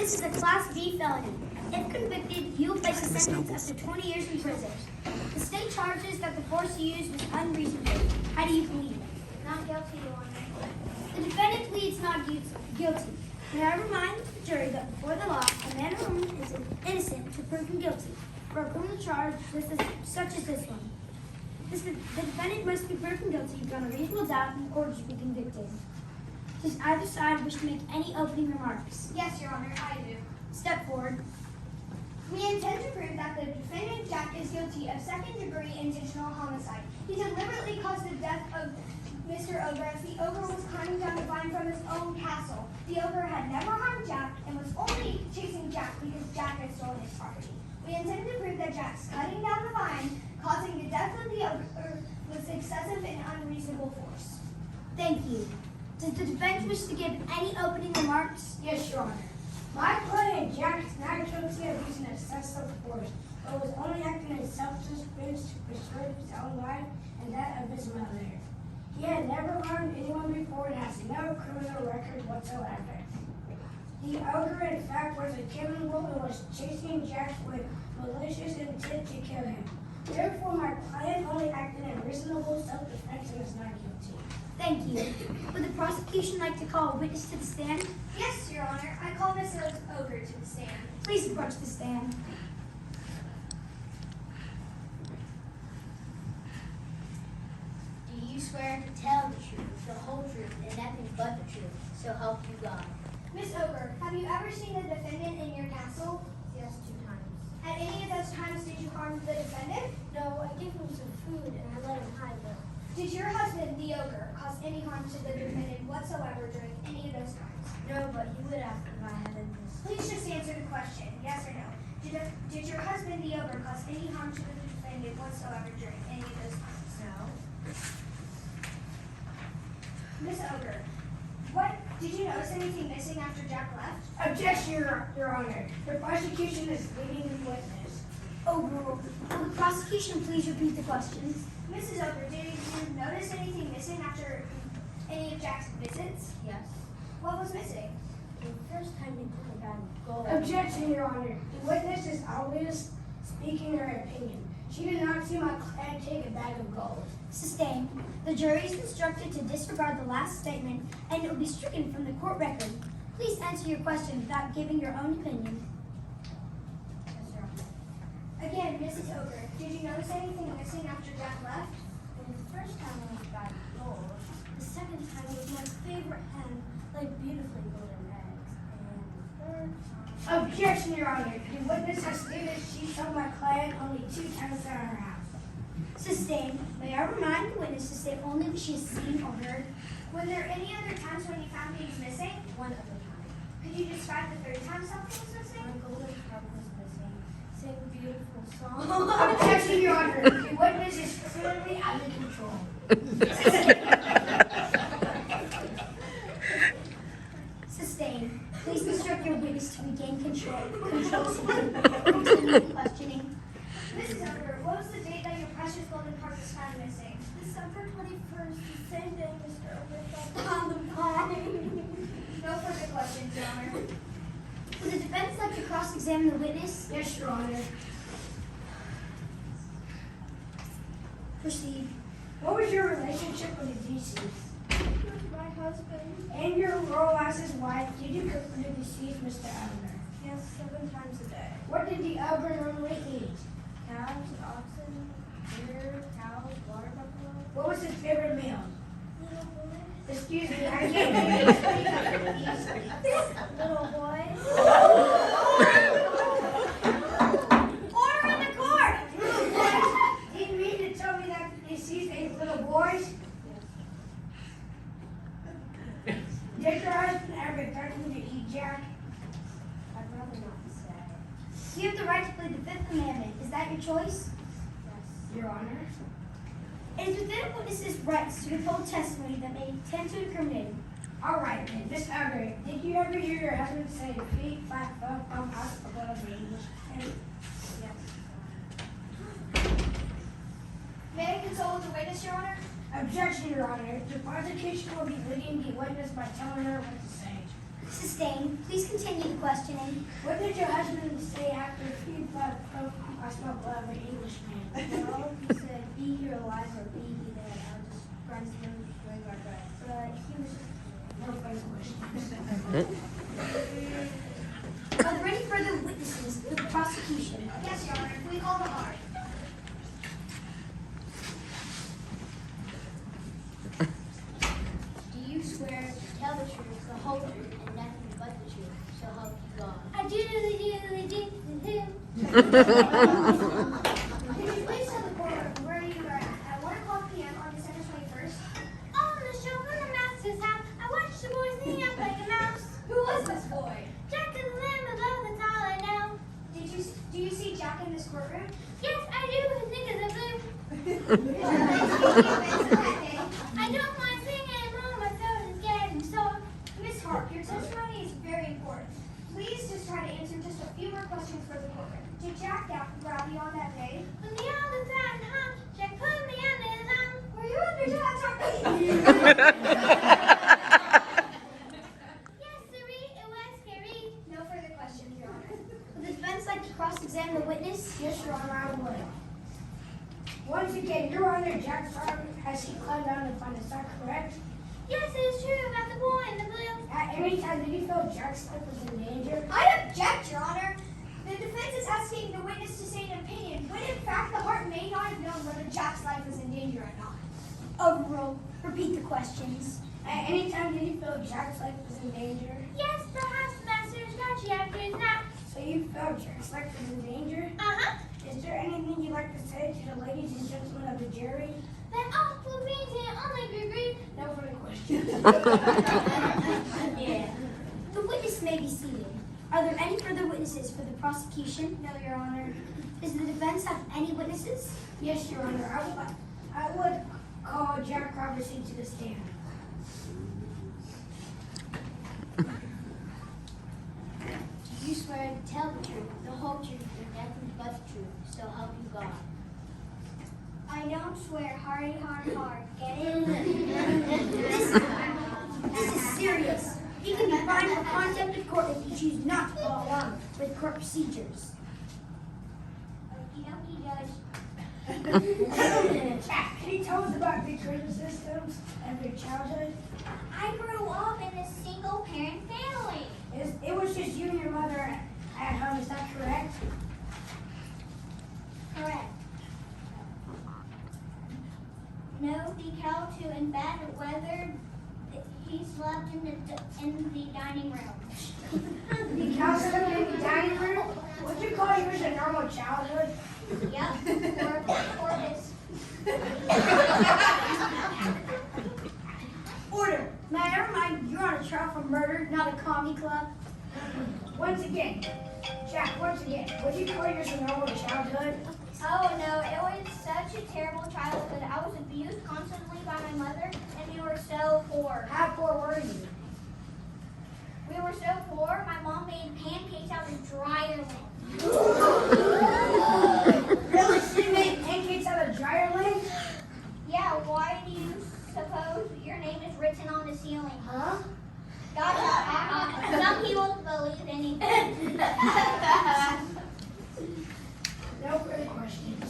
This is a Class B felony. If convicted, you will face a sentence up to 20 years in prison. The state charges that the force you used was unreasonable. How do you plead? Not guilty, Your Honor. The defendant pleads not guilty. May I remind the jury that before the law, a man or woman is innocent to prove him guilty for a criminal charge such as this one. The defendant must be proven guilty beyond a reasonable doubt in order to be convicted. Does either side wish to make any opening remarks? Yes, Your Honor, I do. Step forward. We intend to prove that the defendant, Jack, is guilty of second-degree intentional homicide. He deliberately caused the death of Mr. Ogre as the ogre was climbing down the vine from his own castle. The ogre had never harmed Jack and was only chasing Jack because Jack had stolen his property. We intend to prove that Jack's cutting down the vine, causing the death of the ogre, was excessive and unreasonable force. Thank you. Does the defense wish to give any opening remarks? Yes, Your Honor. My client, Jack, is not guilty of using excessive force, but was only acting in self-defense to preserve his own life and that of his mother. He had never harmed anyone before and has no criminal record whatsoever. The ogre, in fact, was a criminal and was chasing Jack with malicious intent to kill him. Therefore, my client only acted in reasonable self-defense and is not guilty. Thank you. Would the prosecution like to call a witness to the stand? Yes, Your Honor. I call Mrs. Ogre to the stand. Please approach the stand. Do you swear to tell the truth, the whole truth, and nothing but the truth, so help you God? Miss Ogre, have you ever seen a defendant in your castle? Yes, 2 times. At any of those times, did you harm the defendant? No, I gave him some food and I let him hide them. Did your husband, the ogre, cause any harm to the defendant whatsoever during any of those times? No, but he would have if I hadn't this. Please just answer the question, yes or no. Did your husband, the ogre, cause any harm to the defendant whatsoever during any of those times? No. Miss Ogre, did you notice anything missing after Jack left? Objection, Your Honor. The prosecution is leading the witness. Overruled. Will the prosecution please repeat the questions? Mrs. Ogre, did you notice anything missing after any of Jack's visits? Yes. What was missing? The first time he put a bag of gold. Objection, Your Honor. The witness is always speaking her opinion. She did not see my client take a bag of gold. Sustained. The jury is instructed to disregard the last statement and it will be stricken from the court record. Please answer your question without giving your own opinion. Yes, Your Honor. Again, Mrs. Ogre, did you notice anything missing after Jack left? And the first time was a bag of gold. The second time was my favorite hen, like beautifully golden eggs. And the third time... Objection, Your Honor. The witness has stated she saw my client only 2 times at her house. Sustained. May I remind the witness to say only what she has seen or heard? Were there any other times when you found things missing? One other time. Could you describe the third time something was missing? My golden cup was missing. Sing beautiful song. Objection, Your Honor. The witness is clearly out of control. Sustained. Please instruct your witness to regain control. Continue questioning. Mrs. Ogre, what was the date that your precious golden carp was found missing? December 21st, the same day Mr. Ogre found the body. No further questions, Your Honor. Would the defense like to cross-examine the witness? Yes, Your Honor. Proceed. What was your relationship with the deceased? He was my husband. In your role as his wife, did you cook for the deceased, Mr. Ogre? Yes, 7 times a day. What did the ogre normally eat? Cows, oxen, deer, cows, water buffalo. What was his favorite meal? Little boys. Excuse me, I can't hear you. Little boys. Order in the court! Little boys! Do you mean to tell me that the deceased ate little boys? Did your husband ever threaten to eat Jack? I'd rather not say. You have the right to plead the Fifth Commandment. Is that your choice? Yes. Your Honor. It is within a witness's rights to withhold testimony that may tend to incriminate him. All right, then. Miss Ogre, did you ever hear your husband say feet, flat, bump, out of the English? Yes. May I consult with the witness, Your Honor? Objection, Your Honor. The prosecution will be leading the witness by telling her what to say. Sustained. Please continue the questioning. What did your husband say after he thought I smelled blood of an Englishman? Well, he said, be here alive or be dead. I'll just grind some doing my best. But he was just No further questions. Are there any further witnesses for the prosecution? Yes, Your Honor. We call them hard. Do you swear to tell the truth, the whole truth, and nothing but the truth, so help you God? I do. Could you please tell the court where you were at 1 o'clock p.m. on December 21st? On the show from the master's house, I watched the boys sing out like a mouse. Who was this boy? Jack is the lamb above, that's all I know. Do you see Jack in this courtroom? Yes, I do. His knickers are blue. I don't mind singing anymore. My throat is getting sore. Miss Hart, your testimony is very important. Please just try to answer just a few more questions for the courtroom. Did Jack grab you on that day? When the other side hung, Jack put me under his arm. Were you under Jack's arm? Yes, sirree, it was scary. No further questions, Your Honor. Would the defense like to cross-examine the witness? Yes, Your Honor, I would. Once again, Your Honor, Jack's arm as he climbed down the fund. Is that correct? Yes, it is true about the boy in the blue. At any time, did you feel Jack's life was in danger? I object, Your Honor. The defense is asking the witness to state an opinion, when in fact the Hart may not have known whether Jack's life was in danger or not. Overruled. Repeat the questions. At any time, did you feel Jack's life was in danger? Yes, perhaps master is got you after his nap. So you felt Jack's life was in danger? Uh-huh. Is there anything you'd like to say to the ladies and gentlemen of the jury? That awful beans here only agree. No further questions. Yeah. The witness may be seated. Are there any further witnesses for the prosecution? No, Your Honor. Does the defense have any witnesses? Yes, Your Honor. I would call Jack Robertson to the stand. Do you swear to tell the truth, the whole truth, and nothing but the truth, so help you God? I don't swear hard. Get it? This is serious. You can be fined for contempt of court if you choose not to follow along with court procedures. Okie dokie, Judge. Jack, can you tell us about the criticisms of your childhood? I grew up in a single-parent family. It was just you and your mother at home, is that correct? Correct. No decal to in bad weather. He slept in the dining room. The counselor in the dining room? Would you call yours a normal childhood? Yep. Or his. Order. May I remind you, you're on a trial for murder, not a commie club. Once again, Jack, would you call yours a normal childhood? Oh no, it was such a terrible childhood. I was abused constantly by my mother, and we were so poor. How poor were you? We were so poor, my mom made pancakes out of dryer lint. Really? She made pancakes out of dryer lint? Yeah, why do you suppose your name is written on the ceiling? Huh? Gotcha. Some people believe anything. No further questions.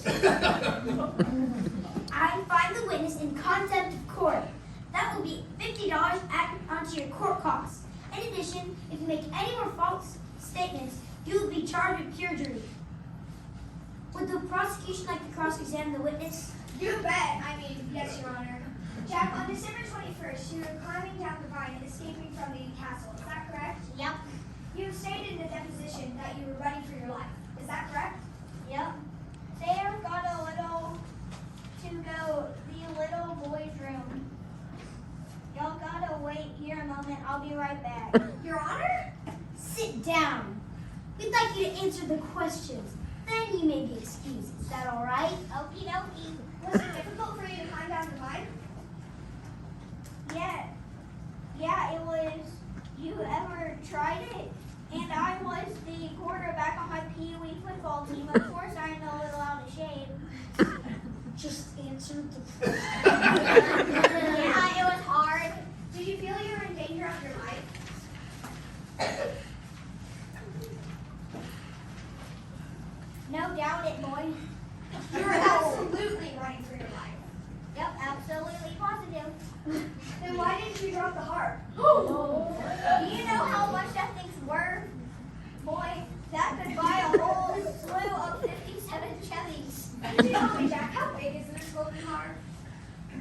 I find the witness in contempt of court. That will be $50 added onto your court costs. In addition, if you make any more false statements, you will be charged with perjury. Would the prosecution like to cross-examine the witness? You bet. Yes, Your Honor. Jack, on December 21st, you were climbing down the vine and escaping from the castle. Is that correct? Yep. You stated in the deposition that you were running for your life. Is that correct? Yep. There got a little to go the little boy's room. Y'all gotta wait here a moment. I'll be right back. Your Honor? Sit down. We'd like you to answer the questions. Then you may be excused. Is that all right? Okie dokie. Was it difficult for you to climb down the vine? Yeah, it was. You ever tried it? And I was the quarterback on my Pee Wee football team. Of course, I know got the harp. Do you know how much that thing's worth? Boy, that could buy a whole slew of 57 Chevys. Could you tell me, Jack, how big is this golden harp?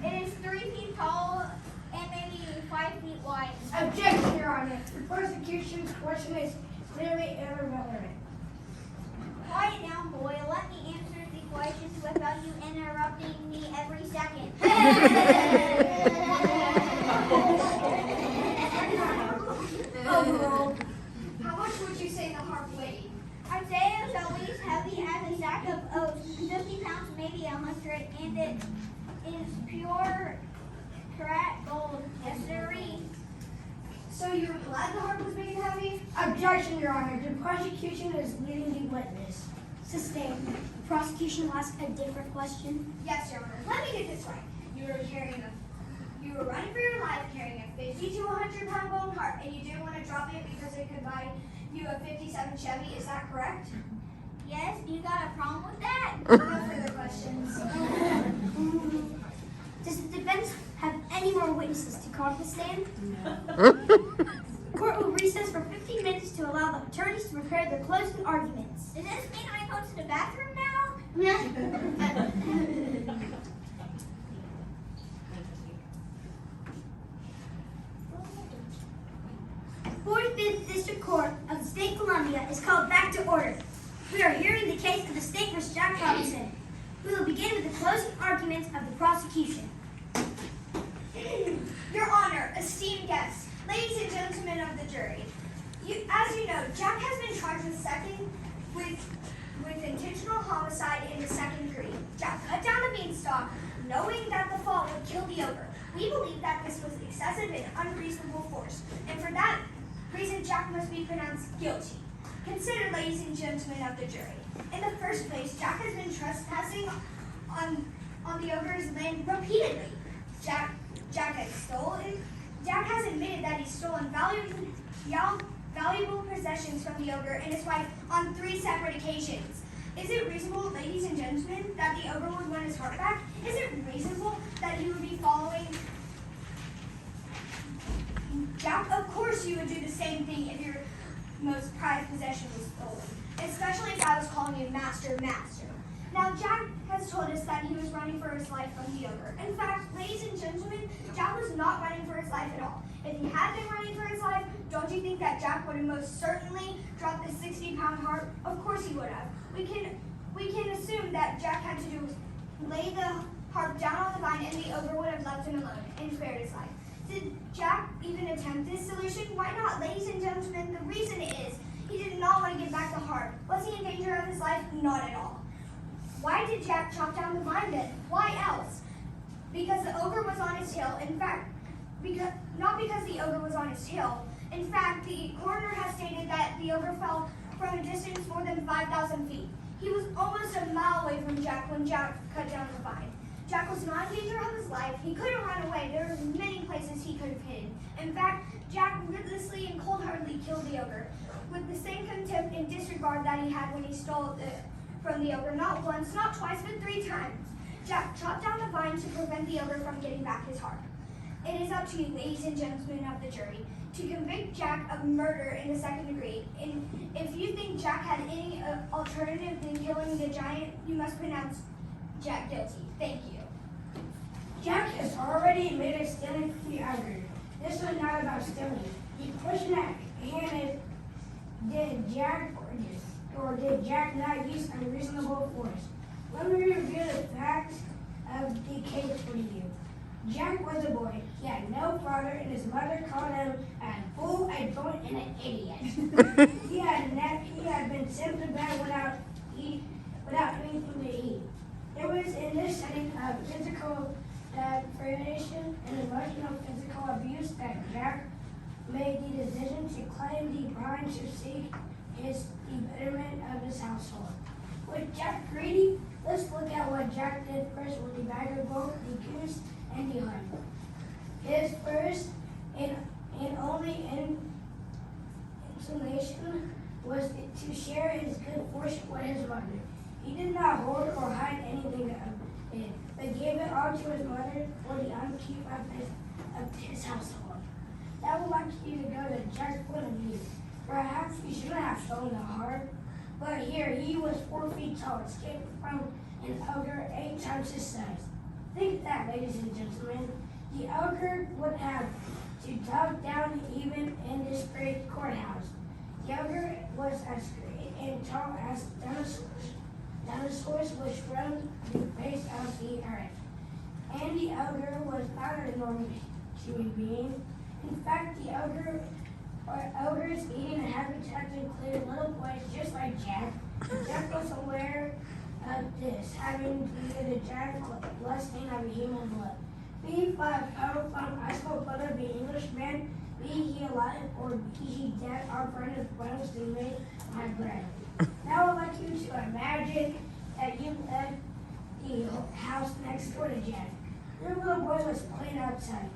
It is 3 feet tall and maybe 5 feet wide. Objection, Your Honor. The prosecution's question is clearly irrelevant. Quiet down, boy. Let me answer the questions without you interrupting me every second. Overall, how much would you say the harp weighed? I'd say it's at least heavy as a sack of oats, 50 pounds, maybe 100, and it is pure correct gold. Yes, sirree. So you were glad the harp was made heavy? Objection, Your Honor. The prosecution is leading the witness. Sustained. The prosecution will ask a different question. Yes, Your Honor. Let me get this right. You were running for your life carrying a 50 to 100 pound golden harp, and you didn't want to drop it because it could buy you a 57 Chevy. Is that correct? Yes, you got a problem with that? No further questions. Does the defense have any more witnesses to call to the stand? Court will recess for 15 minutes to allow the attorneys to prepare their closing arguments. Does this mean I go to the bathroom now? 45th District Court of the State of Columbia is called back to order. We are hearing the case of the State vs. Jack Robinson. We will begin with the closing arguments of the prosecution. Your Honor, esteemed guests, ladies and gentlemen of the jury, as you know, Jack has been charged with intentional homicide in the second degree. Jack cut down the beanstalk, knowing that the fall would kill the ogre. We believe that this was excessive and unreasonable force, and for that reason, Jack must be pronounced guilty. Consider, ladies and gentlemen of the jury, in the first place, Jack has been trespassing on the ogre's land repeatedly. Jack has admitted that he's stolen valuable possessions from the ogre and his wife on 3 separate occasions. Is it reasonable, ladies and gentlemen, that the ogre would want his heart back? Is it reasonable that he would be following Jack? Of course you would do the same thing if your most prized possession was stolen, especially if I was calling you master. Now, Jack has told us that he was running for his life from the ogre. In fact, ladies and gentlemen, Jack was not running for his life at all. If he had been running for his life, don't you think that Jack would have most certainly dropped the 60-pound harp? Of course he would have. We can assume that Jack had to do was lay the harp down on the vine and the ogre would have left him alone and spared his life. Did Jack even attempt this solution? Why not, ladies and gentlemen? The reason is he did not want to give back the harp. Was he in danger of his life? Not at all. Why did Jack chop down the vine then? Why else? Because the ogre was on his tail. In fact, not because the ogre was on his tail. In fact, the coroner has stated that the ogre fell from a distance more than 5,000 feet. He was almost a mile away from Jack when Jack cut down the vine. Jack was not in danger of his life. He couldn't run away. There were many places he could have hidden. In fact, Jack ruthlessly and cold-heartedly killed the ogre with the same contempt and disregard that he had when he stole from the ogre, not once, not twice, but 3 times. Jack chopped down the vine to prevent the ogre from getting back his harp. It is up to you, ladies and gentlemen of the jury, to convict Jack of murder in the second degree. And if you think Jack had any alternative than killing the giant, you must pronounce Jack guilty. Thank you. Jack has already admitted stealing from the ogre. This was not about stealing. The question at hand is, did Jack not use unreasonable force? Let me review the facts of the case for you. Jack was a boy. He had no father, and his mother called him a fool, a dolt, and an idiot. He had been sent to bed without anything to eat. It was in this setting of physical degradation and emotional physical abuse that Jack made the decision to claim the bride to seek the betterment of his household. Was Jack greedy? Let's look at what Jack did first with the bag of gold, the goose, and the hunt. His first and only inclination was to share his good fortune with his mother. He did not hoard or hide anything of it, but gave it all to his mother for the upkeep of his household. That would like you to go to Jack's point of view. Perhaps you shouldn't have stolen the heart, but here he was 4 feet tall, escaped from an ogre 8 times his size. Think of that, ladies and gentlemen. The ogre would have to dug down even in this great courthouse. The ogre was as great and tall as dinosaurs. Dinosaurs which roamed the face of the earth. And the ogre was not a normal human being. In fact, the ogres eating a habitat included little boys just like Jack. Jack was aware of this, having neither Jack lusting of a human blood. Be he from ice cold blood of an Englishman, be he alive or be he dead, our friend is Brown's to make my bread. Now I'd like you to imagine that you left the house next door to Jack. Your little boy was playing outside.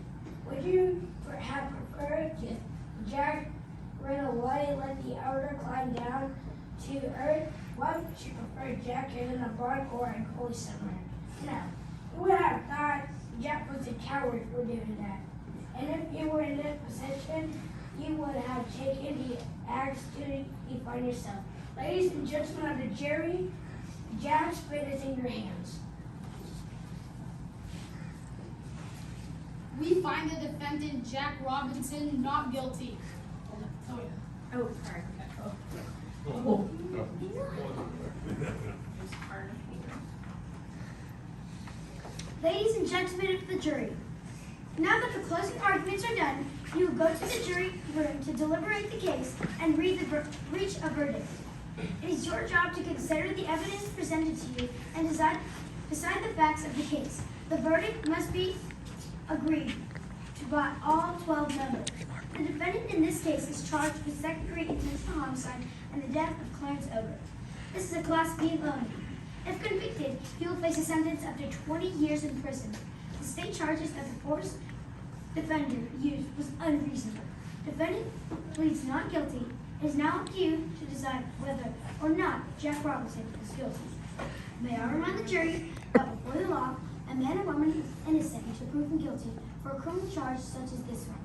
Would you have preferred Jack ran away and let the ogre climb down to earth? Why would you prefer Jack in a barn or a gully somewhere? No, you would have thought Jack was a coward for doing that. And if you were in that position, you would have taken the axe to defend yourself. Ladies and gentlemen of the jury, Jack's fate is in your hands. We find the defendant, Jack Robinson, not guilty. Oh, sorry. Ladies and gentlemen of the jury, now that the closing arguments are done, you will go to the jury room to deliberate the case and reach a verdict. It is your job to consider the evidence presented to you and decide the facts of the case. The verdict must be agreed to by all 12 members. The defendant in this case is charged with second-degree intentional homicide and the death of Clarence Ogre. This is a Class B felony. If convicted, he will face a sentence up to 20 years in prison. The state charges that the force defender used was unreasonable. Defendant pleads not guilty. It is now up to you to decide whether or not Jack Robinson is guilty. May I remind the jury that before the law, a man or woman is innocent until proven guilty for a criminal charge such as this one.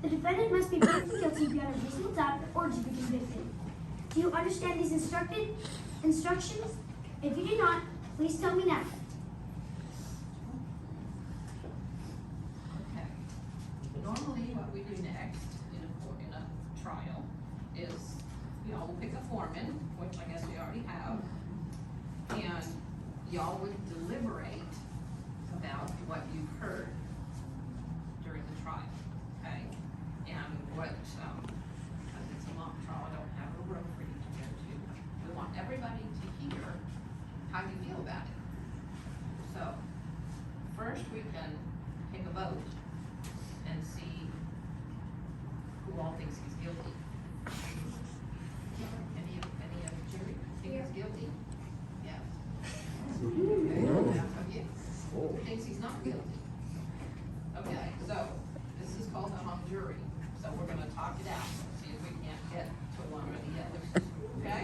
The defendant must be proven guilty beyond a reasonable doubt in order to be convicted. Do you understand these instructions? If you do not, please tell me now. Okay. Normally what we do next in a trial is, y'all will pick a foreman, which I guess we already have, and y'all would deliberate about what you've heard during the trial, okay? And what, it's a mock trial, I don't have a room for you to go to. We want everybody to hear how you feel about it. So, first we can take a vote and see who all thinks he's guilty. Any of the jury think he's guilty? Yes. Okay, half of you. Who thinks he's not guilty? Okay, so this is called a hung jury. So we're gonna talk it out, see if we can't get to one or the other, okay?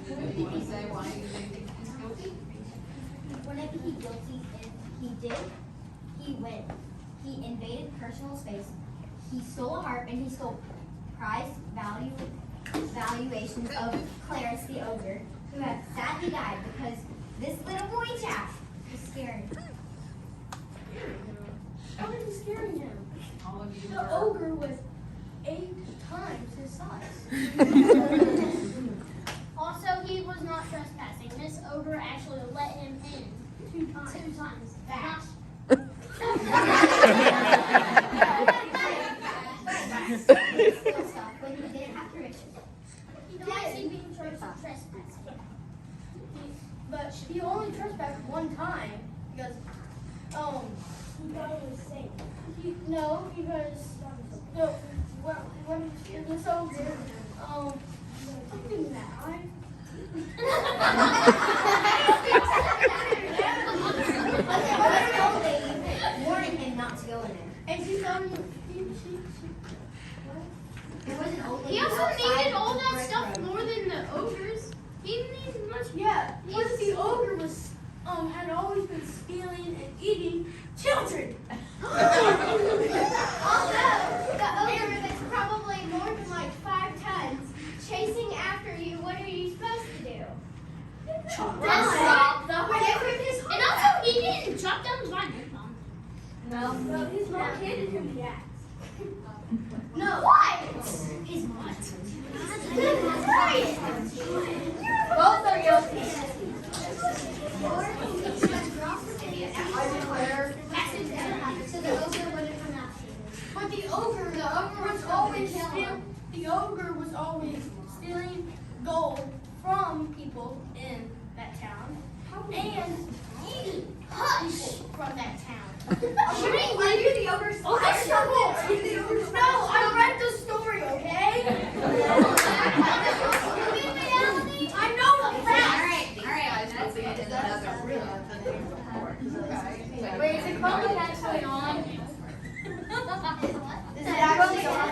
Anybody wanna say why you think he's guilty? Whenever he invaded personal space, he stole a harp, and he stole prize valuations of Clarence the Ogre, who had sadly died because this little boy Jack was scared. How is he scaring him? All of you The were, ogre was 8 times his size. Also, he was not trespassing. This ogre actually let him in 2 times. 2 times. Facts. Still stuff, but he didn't have permission. He died being charged with trespassing. But he only trespassed 1 time because he thought it was safe. When this ogre something that Warning him not to go in there. and she found There was an old lady He also outside needed all the that brick stuff road. more than the ogres. He didn't need much. yeah, but the ogre was had always been stealing and eating children. Although the ogre that's probably more than like 5 tons chasing after you, what are you supposed to do? Stop the Give him his And also, he didn't chop down the vine. No, his mom handed him the axe. No. What? His what? Both are guilty. So the ogre would have come out. But the ogre was always stealing gold from people in that town and eating people from that town. Are you the ogre's No, I read the story, okay? I know the facts. Alright, that's it. Another real Wait, is it probably actually on? Is it actually on?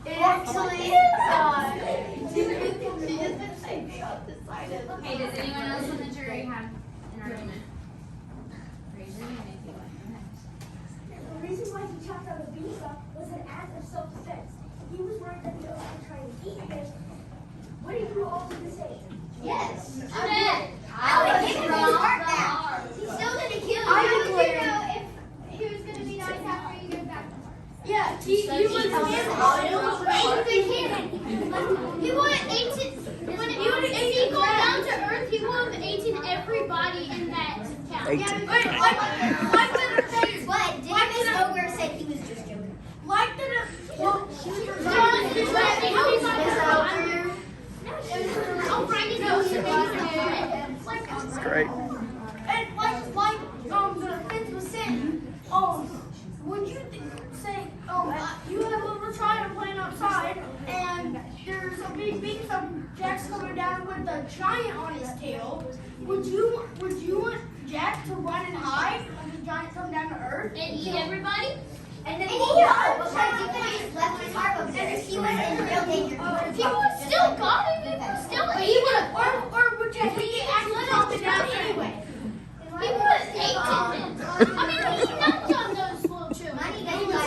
It actually is on. Okay, does anyone else on the jury have an argument? Raise your hand if you like. The reason why he chopped out the beaver was an act of self-defense. He was worried that the ogre was trying to eat him. What did you all do to say? Yes. I did. I would give him his heart back. He still didn't kill you. How would you know if he was going to be nice after you give back the heart? Yeah, he was He would have eaten. When he would have gone down to earth, he would have eaten everybody in that town. But didn't Miss Ogre said he was just joking? That's great. And the fence was saying, would you say, you have ever tried to play outside and there's a big beast of Jack's coming down with a giant on his tail? Would you want Jack to run and hide when the giant come down to earth? And eat everybody? And then And he because you could have just left his heart up there. He was in real danger. He would still got him. He would still eat him. Or would you he actually chop it down anyway? He would have eaten him. I mean, he nuts on those little children. Money doesn't buy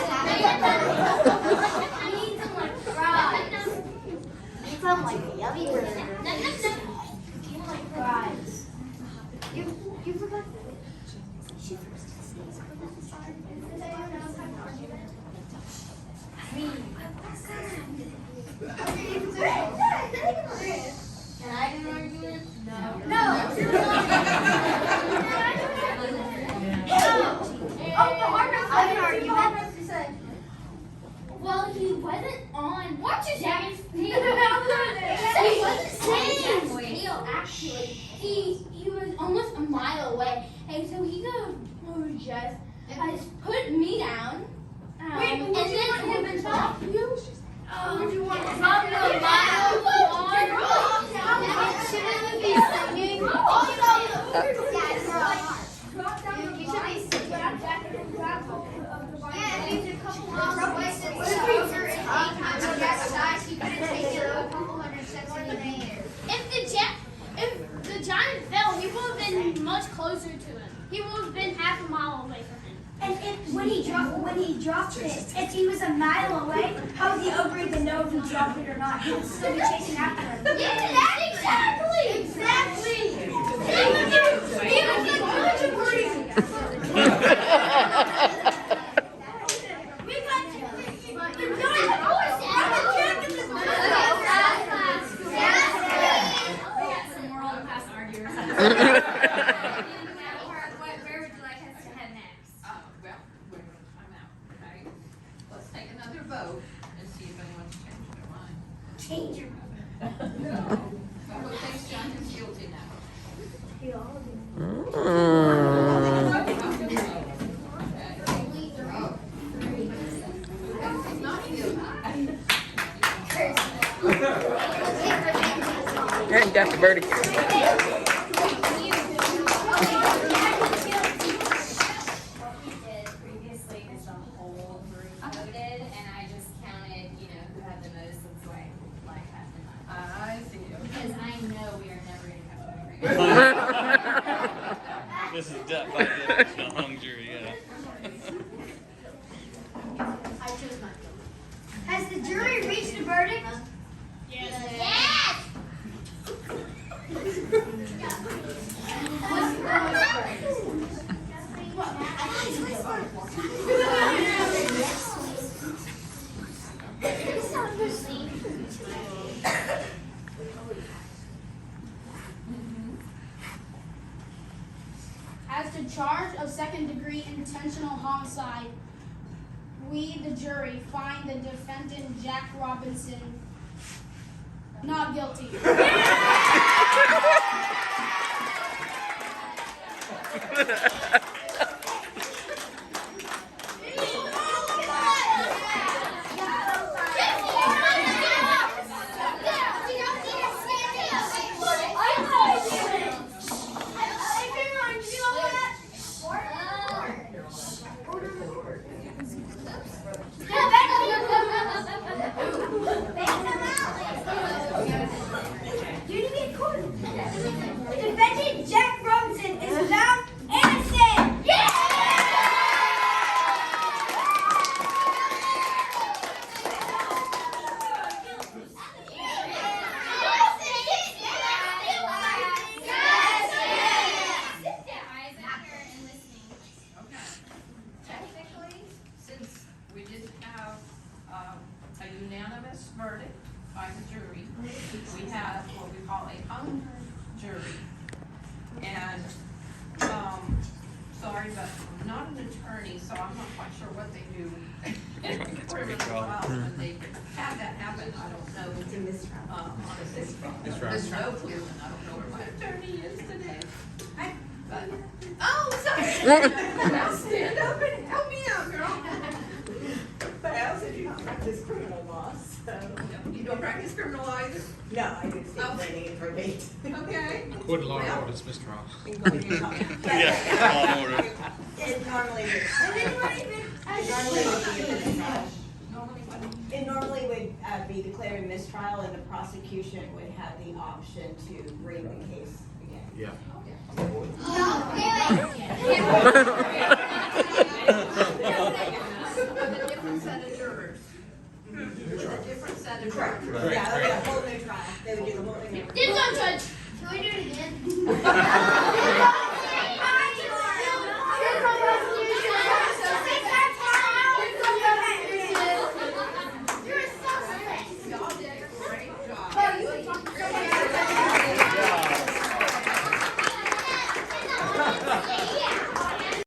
I need some like fries. Some like yummy burger. Fries. You forgot. Can I do an argument? Well, he wasn't on. Watch his ass. He wasn't saying real, actually. He was almost a mile away. And so he goes, just put me down. Wait, and then him and drop you. Would you want to Drop you a mile long. shouldn't be singing. Yeah, it leaves a couple miles away since the ogre is 8 times Jack's size. He could have taken a couple hundred steps in the air. If the giant fell, he would have been much closer to him. He would have been half a mile away from him. And when he dropped it, if he was a mile away, how would the ogre even know if he dropped it or not? He would still be chasing after him. Yeah, exactly. He was the good Some moral and past arguers. Where would you like us to head next? Well, we're going to time out, okay? Let's take another vote and see if anyone's changed their mind. Change your Who thinks John is guilty now? He's not guilty. And got the verdict. Previously, was the whole group voted, and I just counted, who had the most, like half the time. I see. Because I know we are never going to come to an agreement. This is death by definition hung jury, yeah. Has the jury reached a verdict? Yes! As to charge of second-degree intentional homicide, we, the jury, find the defendant, Jack Robinson, not guilty. Defendant Jack Robinson is found innocent. Technically, since we didn't have a unanimous verdict by the jury, we have what we call a hung jury. And, sorry, but I'm not an attorney, so I'm not quite sure what they do in criminal trials when they have that happen. I don't know. It's a mistrial. Honestly, there's no clue, and I don't know where my attorney is today. But, oh, sorry. Now stand up and help me out, girl. But I also do not practice criminal law, so. You don't practice criminal law either? No, I do state planning and probate. Okay. Would law and order dismiss trials? Yeah, law and order. It normally would. It normally would be declared a mistrial, and the prosecution would have the option to bring the case again. Yeah. A different set of jurors. A different set of Correct. jurors. Yeah, it would be a whole new trial. They would do the whole thing over. Dibs on judge. Can we do it again?